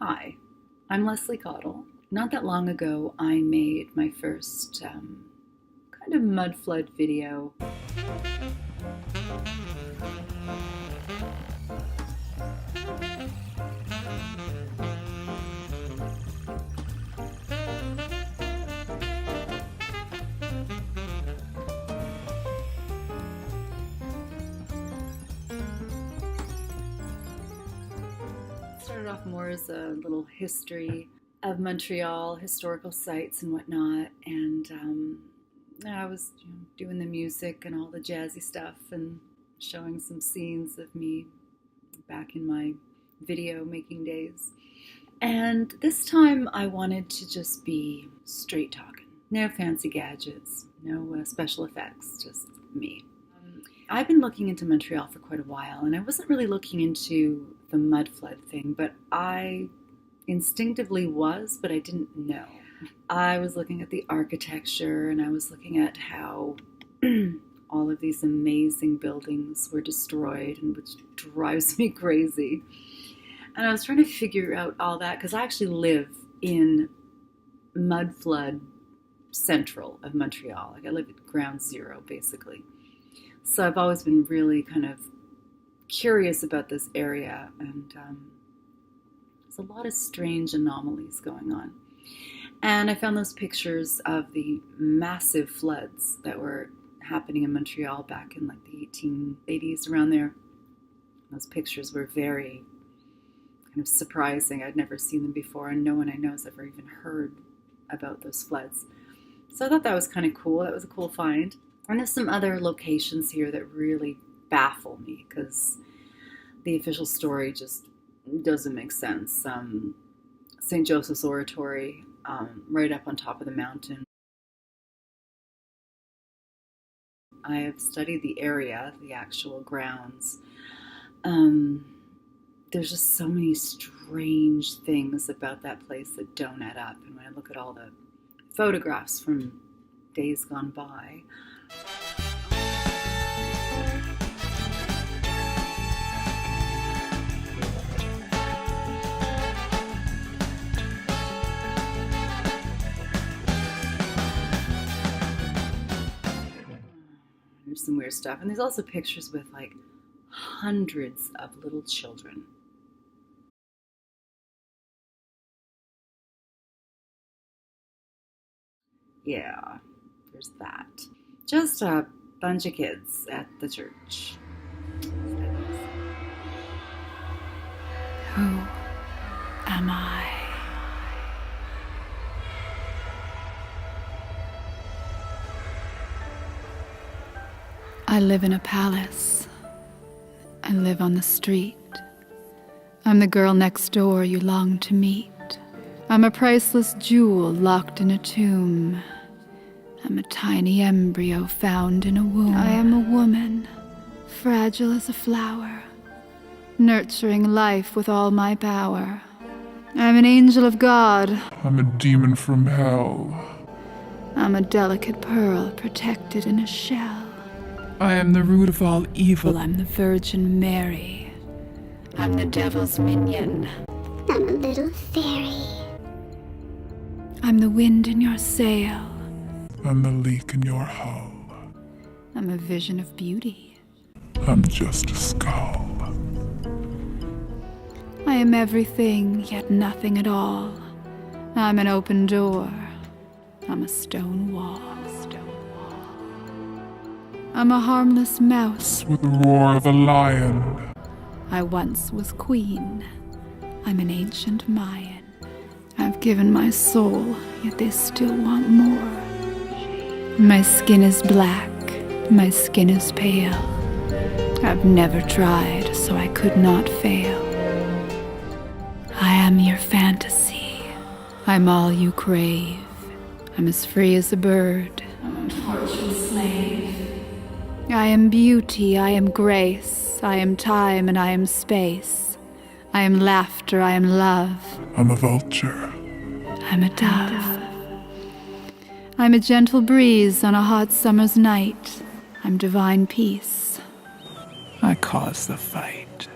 Hi, I'm Leslie Cottle. Not that long ago, I made my first kind of mud flood video. Started off more as a little history of Montreal, historical sites and whatnot, and I was doing the music and all the jazzy stuff and showing some scenes of me back in my video making days. And this time I wanted to just be straight talking. No fancy gadgets, no special effects, just me. I've been looking into Montreal for quite a while, and I wasn't really looking into the mud flood thing, but I instinctively was, but I didn't know. I was looking at the architecture, and I was looking at how all of these amazing buildings were destroyed, and which drives me crazy. And I was trying to figure out all that, because I actually live in mud flood central of Montreal. Like I live at ground zero, basically. So I've always been really kind of curious about this area, and there's a lot of strange anomalies going on. And I found those pictures of the massive floods that were happening in Montreal back in like the 1880s, around there. Those pictures were very kind of surprising. I'd never seen them before, and no one I know has ever even heard about those floods. So I thought that was kind of cool. That was a cool find. And there's some other locations here that really baffle me because the official story just doesn't make sense. St. Joseph's Oratory, right up on top of the mountain. I have studied the area, the actual grounds. There's just so many strange things about that place that don't add up. And when I look at all the photographs from days gone by, there's some weird stuff. And there's also pictures with like hundreds of little children. Yeah, there's that. Just a bunch of kids at the church. Who am I? I live in a palace. I live on the street. I'm the girl next door you long to meet. I'm a priceless jewel locked in a tomb. I'm a tiny embryo found in a womb. I am a woman, fragile as a flower, nurturing life with all my power. I'm an angel of God. I'm a demon from hell. I'm a delicate pearl protected in a shell. I am the root of all evil. I'm the Virgin Mary. I'm the devil's minion. I'm a little fairy. I'm the wind in your sail. I'm the leak in your hull. I'm a vision of beauty. I'm just a skull. I am everything, yet nothing at all. I'm an open door. I'm a stone wall. I'm a harmless mouse with the roar of a lion. I once was queen. I'm an ancient Mayan. I've given my soul, yet they still want more. My skin is black, my skin is pale. I've never tried, so I could not fail. I am your fantasy. I'm all you crave. I'm as free as a bird. I'm a tortured slave. I am beauty, I am grace. I am time and I am space. I am laughter, I am love. I'm a vulture. I'm a dove. I'm a gentle breeze on a hot summer's night. I'm divine peace. I caused the fight.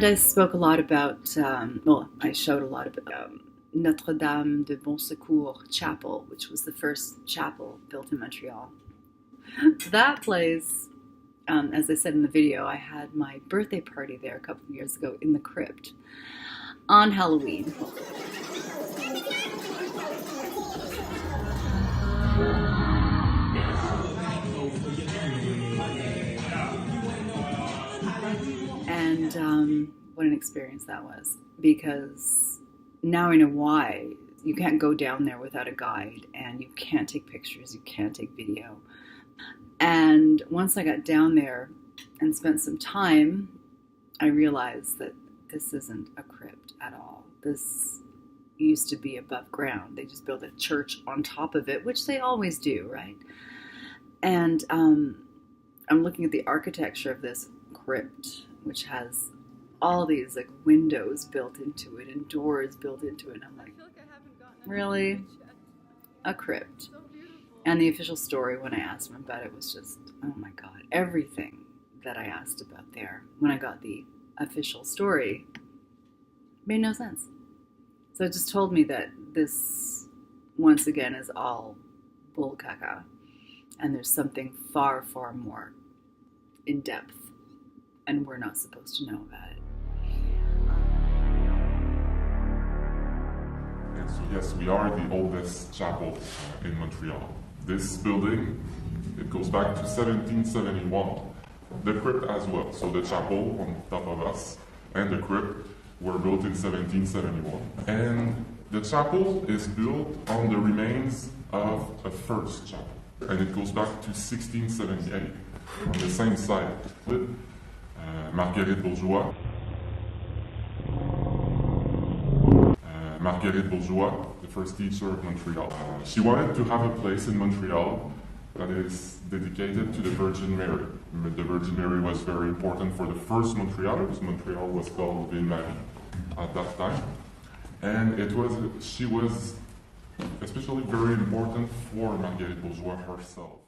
I spoke a lot about, I showed a lot about Notre-Dame de Bon Secours Chapel, which was the first chapel built in Montreal. That place, as I said in the video, I had my birthday party there a couple of years ago in the crypt on Halloween. And what an experience that was, because now I know why. You can't go down there without a guide, and you can't take pictures, you can't take video. And once I got down there and spent some time, I realized that this isn't a crypt at all. This used to be above ground. They just built a church on top of it, which they always do, right? And I'm looking at the architecture of this crypt, which has all these like windows built into it and doors built into it. And I'm like, really? A crypt? And the official story, when I asked him about it, was just, oh my God, everything that I asked about there, when I got the official story, made no sense. So it just told me that this, once again, is all bull caca, and there's something far, far more in depth, and we're not supposed to know about it. Yes, we are the oldest chapel in Montreal. This building, it goes back to 1771. The crypt as well. So the chapel on top of us and the crypt were built in 1771. And the chapel is built on the remains of a first chapel. And it goes back to 1678 on the same site with Marguerite Bourgeois. Marguerite Bourgeois, the first teacher of Montreal. She wanted to have a place in Montreal that is dedicated to the Virgin Mary. The Virgin Mary was very important for the first Montreal, because Montreal was called Ville-Marie at that time. And she was especially very important for Marguerite Bourgeois herself.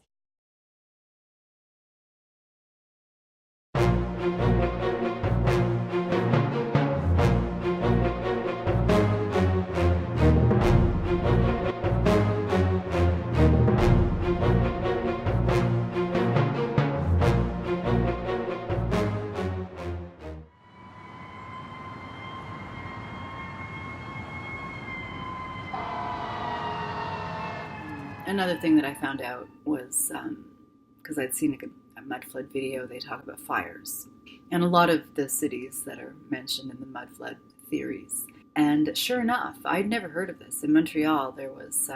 Another thing that I found out was, because I'd seen a mud flood video, they talk about fires. And a lot of the cities that are mentioned in the mud flood theories. And sure enough, I'd never heard of this. In Montreal, there was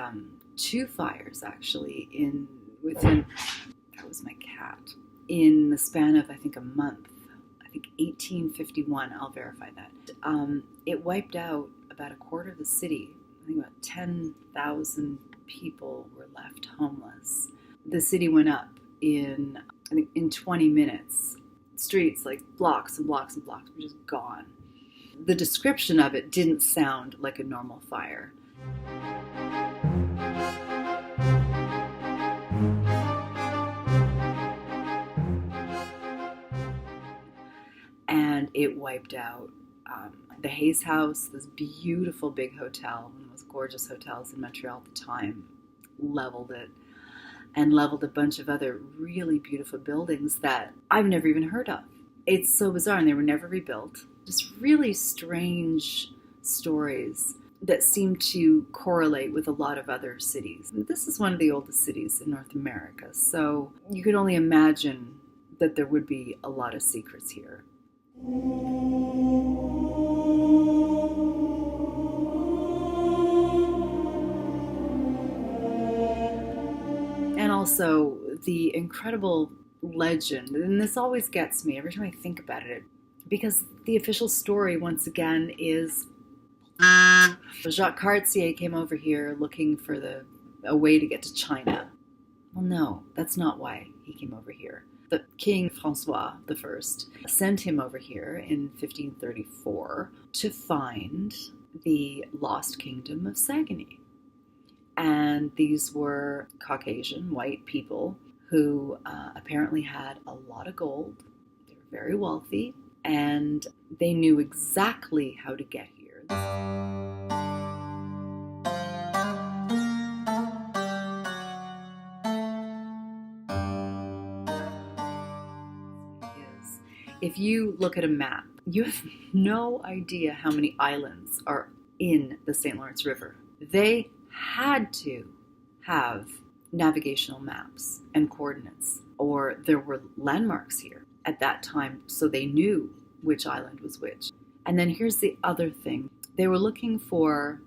2 fires actually within, that was my cat, in the span of, I think, a month. I think 1851, I'll verify that. It wiped out about a quarter of the city. I think about 10,000 people were left homeless. The city went up in 20 minutes. Streets, like blocks and blocks and blocks, were just gone. The description of it didn't sound like a normal fire. And it wiped out the Hayes House, this beautiful big hotel, one of the most gorgeous hotels in Montreal at the time, leveled it, and leveled a bunch of other really beautiful buildings that I've never even heard of. It's so bizarre, and they were never rebuilt. Just really strange stories that seem to correlate with a lot of other cities. This is one of the oldest cities in North America, so you could only imagine that there would be a lot of secrets here. And also the incredible legend, and this always gets me every time I think about it, because the official story, once again, is Jacques Cartier came over here looking for a way to get to China. Well, no, that's not why he came over here. The King Francois I sent him over here in 1534 to find the Lost Kingdom of Saguenay. And these were Caucasian, white people who apparently had a lot of gold. They were very wealthy. and they knew exactly how to get here. If you look at a map, you have no idea how many islands are in the St. Lawrence River. They had to have navigational maps and coordinates, or there were landmarks here at that time, so they knew which island was which. And then here's the other thing. They were looking for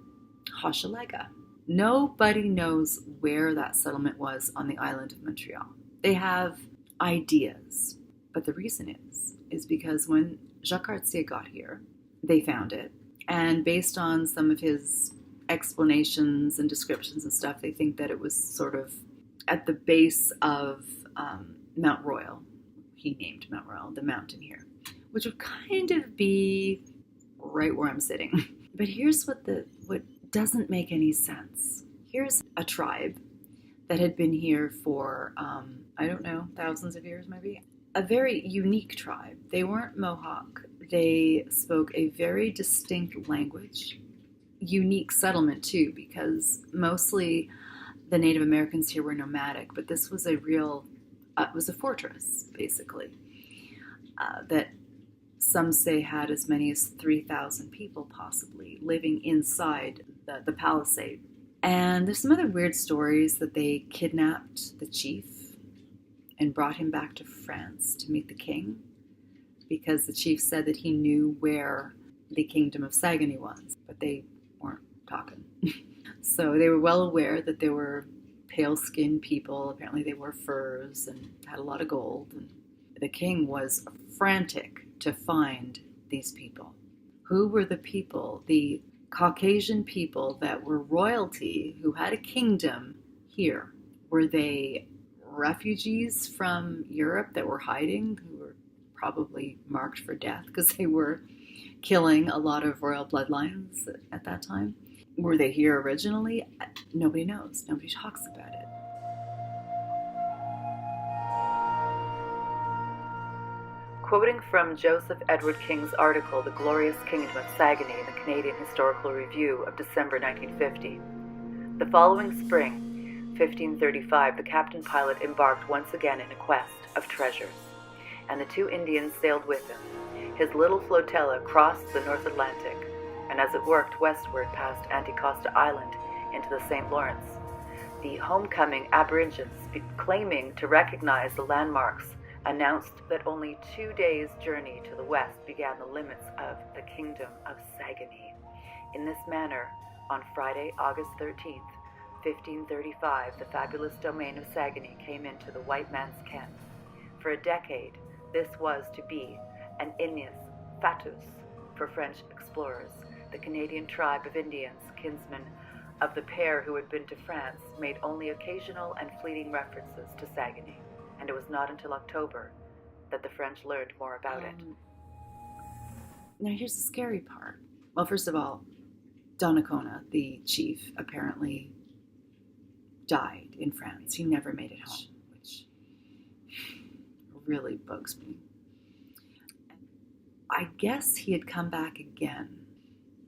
Hochelaga. Nobody knows where that settlement was on the island of Montreal. They have ideas, but the reason is because when Jacques Cartier got here, they found it. And based on some of his explanations and descriptions and stuff, they think that it was sort of at the base of Mount Royal. He named Mount Royal, the mountain here, which would kind of be right where I'm sitting. But here's what doesn't make any sense. Here's a tribe that had been here for, I don't know, thousands of years maybe. A very unique tribe. They weren't Mohawk. They spoke a very distinct language. Unique settlement too, because mostly the Native Americans here were nomadic, but this was a real, it was a fortress, basically, that some say had as many as 3,000 people possibly living inside the palisade. And there's some other weird stories that they kidnapped the chief and brought him back to France to meet the king, because the chief said that he knew where the kingdom of Saguenay was, but they weren't talking. So they were well aware that there were pale-skinned people. Apparently they wore furs and had a lot of gold. And the king was frantic to find these people. Who were the people, the Caucasian people that were royalty, who had a kingdom here? Were they refugees from Europe that were hiding, who were probably marked for death because they were killing a lot of royal bloodlines at that time? Were they here originally? Nobody knows. Nobody talks about it. Quoting from Joseph Edward King's article, The Glorious Kingdom of Saguenay, in the Canadian Historical Review of December 1950. The following spring, 1535, the captain pilot embarked once again in a quest of treasures, and the two Indians sailed with him. His little flotilla crossed the North Atlantic, and as it worked westward past Anticosta Island into the St. Lawrence, the homecoming aborigines, claiming to recognize the landmarks, announced that only 2 days' journey to the west began the limits of the Kingdom of Saguenay. In this manner, on Friday, August 13th, 1535, the fabulous domain of Saguenay came into the white man's ken. For a decade, this was to be an Ignis Fatuus for French explorers. The Canadian tribe of Indians, kinsmen of the pair who had been to France, made only occasional and fleeting references to Saguenay, and it was not until October that the French learned more about it. Now here's the scary part. Well, first of all, Donnacona, the chief, apparently died in France. He never made it home, which really bugs me. I guess he had come back again.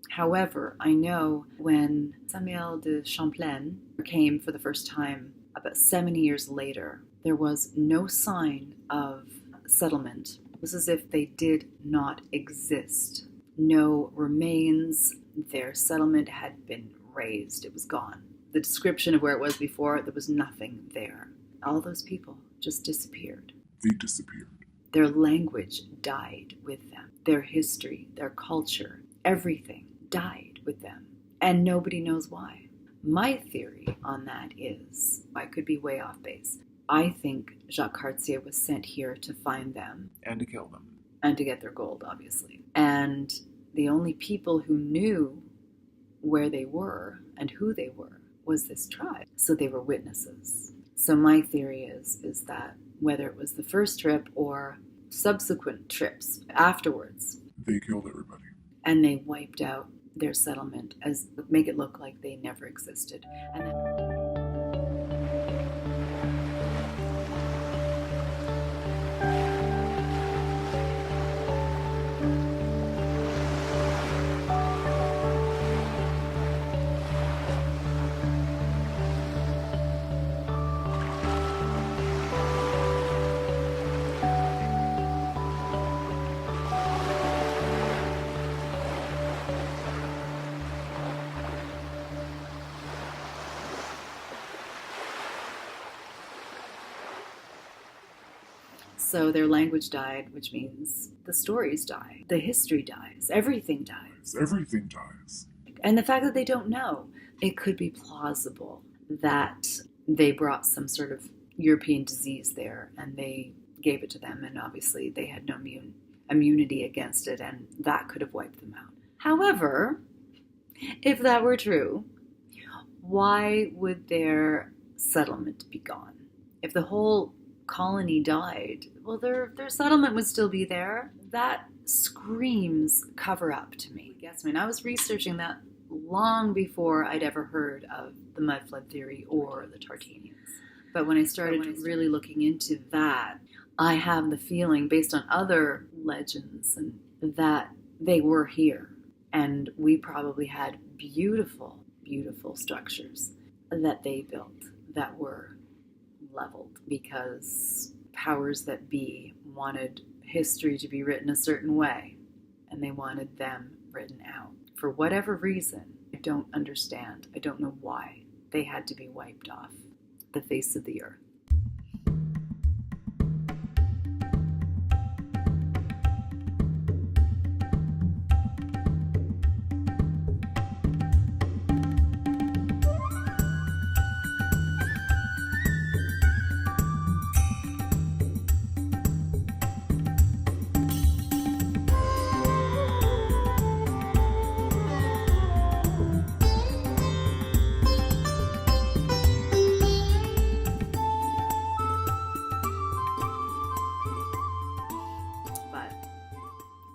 However, I know when Samuel de Champlain came for the first time about 70 years later, there was no sign of settlement. It was as if they did not exist. No remains. Their settlement had been razed. It was gone. The description of where it was before, there was nothing there. All those people just disappeared. They disappeared. Their language died with them. Their history, their culture, everything died with them. And nobody knows why. My theory on that is, I could be way off base, I think Jacques Cartier was sent here to find them. And to kill them. And to get their gold, obviously. And the only people who knew where they were and who they were was this tribe. So they were witnesses. So my theory is that whether it was the first trip or subsequent trips afterwards, They killed everybody. and they wiped out their settlement as make it look like they never existed. And then So their language died, which means the stories die, the history dies, everything dies. Everything dies. And the fact that they don't know, it could be plausible that they brought some sort of European disease there and they gave it to them, and obviously they had no immunity against it, and that could have wiped them out. However, if that were true, why would their settlement be gone? If the whole colony died, well, their settlement would still be there. That screams cover up to me. Guess I mean, I was researching that long before I'd ever heard of the mud flood theory or the Tartarians. But when I started really looking into that, I have the feeling, based on other legends, and that they were here. And we probably had beautiful, beautiful structures that they built that were leveled because powers that be wanted history to be written a certain way, and they wanted them written out. For whatever reason, I don't understand. I don't know why they had to be wiped off the face of the earth.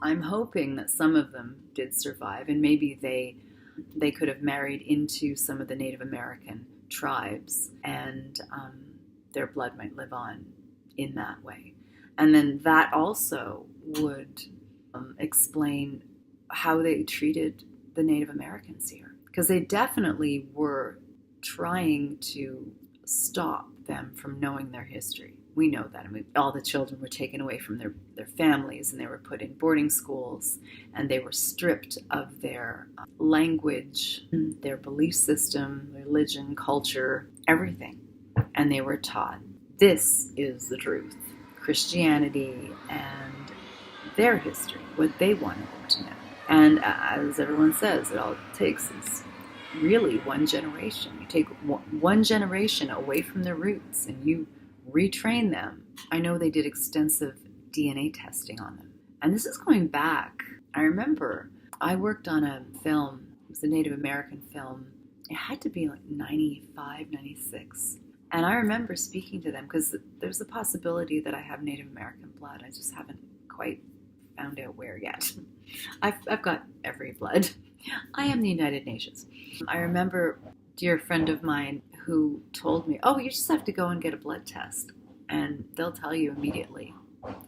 I'm hoping that some of them did survive, and maybe they could have married into some of the Native American tribes, and their blood might live on in that way. And then that also would explain how they treated the Native Americans here, because they definitely were trying to stop them from knowing their history. We know that. I mean, all the children were taken away from their families, and they were put in boarding schools, and they were stripped of their language, their belief system, religion, culture, everything. And they were taught, this is the truth, Christianity and their history, what they wanted them to know. And as everyone says, it all takes is really one generation. You take one generation away from their roots, and you retrain them. I know they did extensive DNA testing on them. And this is going back. I remember I worked on a film. It was a Native American film. It had to be like 95, 96. And I remember speaking to them because there's a possibility that I have Native American blood. I just haven't quite found out where yet. I've got every blood. I am the United Nations. I remember a dear friend of mine who told me, oh, you just have to go and get a blood test, and they'll tell you immediately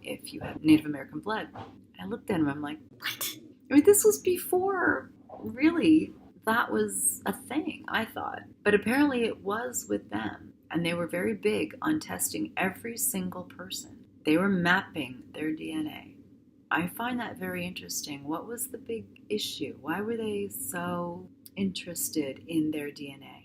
if you have Native American blood. I looked at him, I'm like, what? I mean, this was before, really, that was a thing, I thought. But apparently it was with them, and they were very big on testing every single person. They were mapping their DNA. I find that very interesting. What was the big issue? Why were they so interested in their DNA?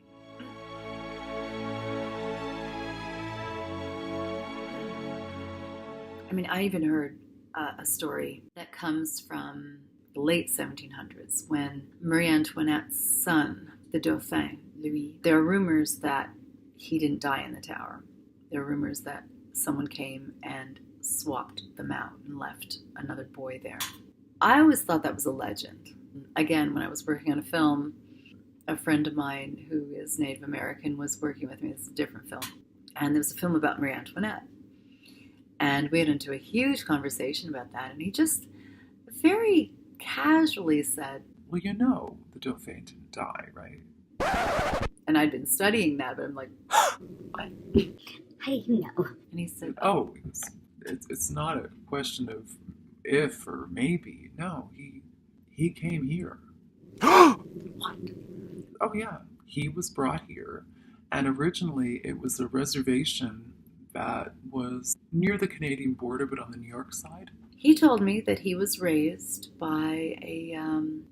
I mean, I even heard a story that comes from the late 1700s when Marie Antoinette's son, the Dauphin, Louis, there are rumors that he didn't die in the tower. There are rumors that someone came and swapped them out and left another boy there. I always thought that was a legend. Again, when I was working on a film, a friend of mine who is Native American was working with me. It's a different film. And there was a film about Marie Antoinette. And we had into a huge conversation about that. And he just very casually said, well, you know, the Dauphin didn't die, right? And I'd been studying that, but I'm like, what? How do you know? And he said, oh, it's not a question of if or maybe. No, he came here. What? Oh, yeah. He was brought here. And originally it was a reservation that was near the Canadian border, but on the New York side. He told me that he was raised by a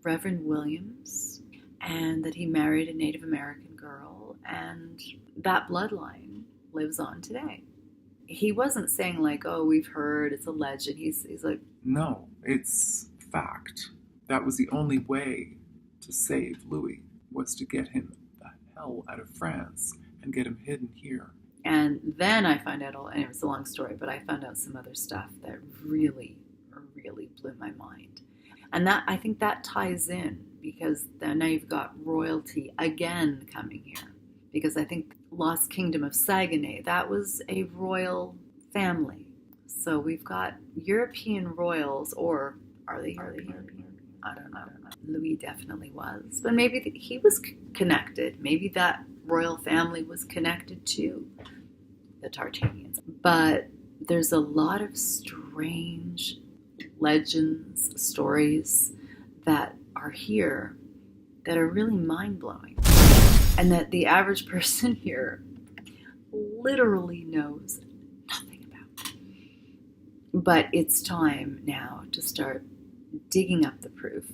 Reverend Williams, and that he married a Native American girl, and that bloodline lives on today. he wasn't saying like, oh, we've heard, it's a legend. He's like, No, it's fact. That was the only way to save Louis, was to get him the hell out of France and get him hidden here. and then I found out and it was a long story, but I found out some other stuff that really, really blew my mind. And that, I think that ties in, because then now you've got royalty again coming here. Because I think Lost Kingdom of Saguenay, that was a royal family. So we've got European royals, or are they European? I don't know. Louis definitely was. But maybe he was connected. Maybe that royal family was connected to the Tartarians. But there's a lot of strange legends, stories that are here that are really mind-blowing. And that the average person here literally knows nothing about. But it's time now to start digging up the proof,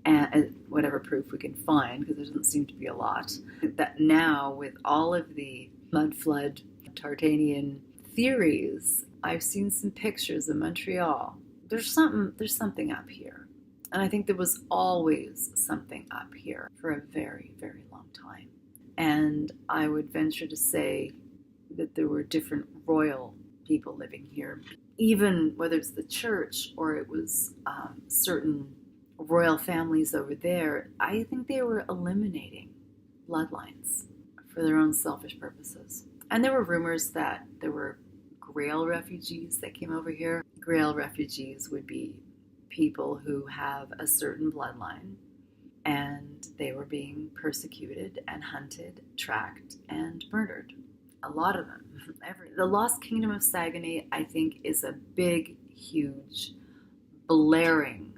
and whatever proof we can find, because there doesn't seem to be a lot. That now, with all of the mud flood Tartarian theories, I've seen some pictures of Montreal. There's something up here. And I think there was always something up here for a very, very long time. And I would venture to say that there were different royal people living here. Even whether it's the church or it was certain royal families over there, I think they were eliminating bloodlines for their own selfish purposes. And there were rumors that there were Grail refugees that came over here. Grail refugees would be people who have a certain bloodline, and they were being persecuted and hunted, tracked, and murdered. A lot of them. The Lost Kingdom of Saguenay, I think, is a big, huge, blaring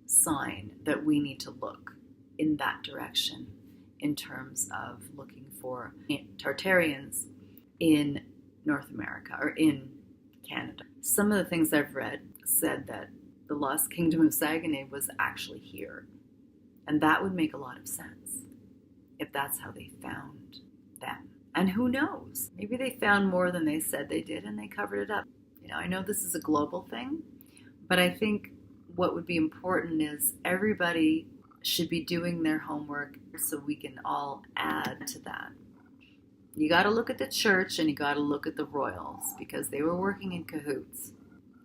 sign that we need to look in that direction in terms of looking for Tartarians in North America or in Canada. Some of the things I've read said that the Lost Kingdom of Saguenay was actually here. And that would make a lot of sense if that's how they found them. And who knows? Maybe they found more than they said they did and they covered it up. You know, I know this is a global thing, but I think what would be important is everybody should be doing their homework so we can all add to that. You got to look at the church and you got to look at the royals, because they were working in cahoots.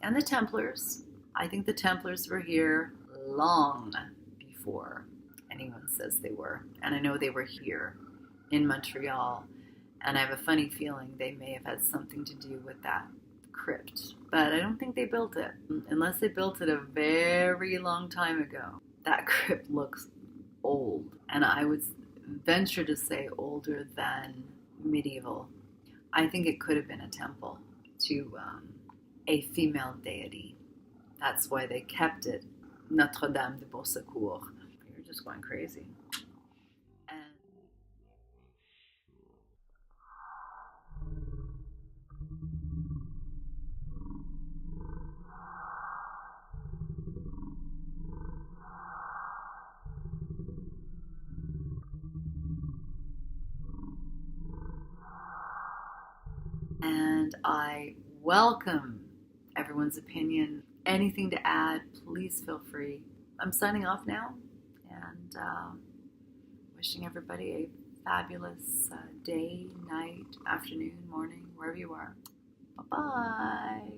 And the Templars. I think the Templars were here long before anyone says they were. And I know they were here in Montreal. And I have a funny feeling they may have had something to do with that crypt. But I don't think they built it. Unless they built it a very long time ago. That crypt looks old. And I would venture to say older than medieval. I think it could have been a temple to a female deity. That's why they kept it Notre Dame de Beausecours. You're just going crazy. And I welcome everyone's opinion. Anything to add, please feel free. I'm signing off now, and wishing everybody a fabulous day, night, afternoon, morning, wherever you are. Bye-bye.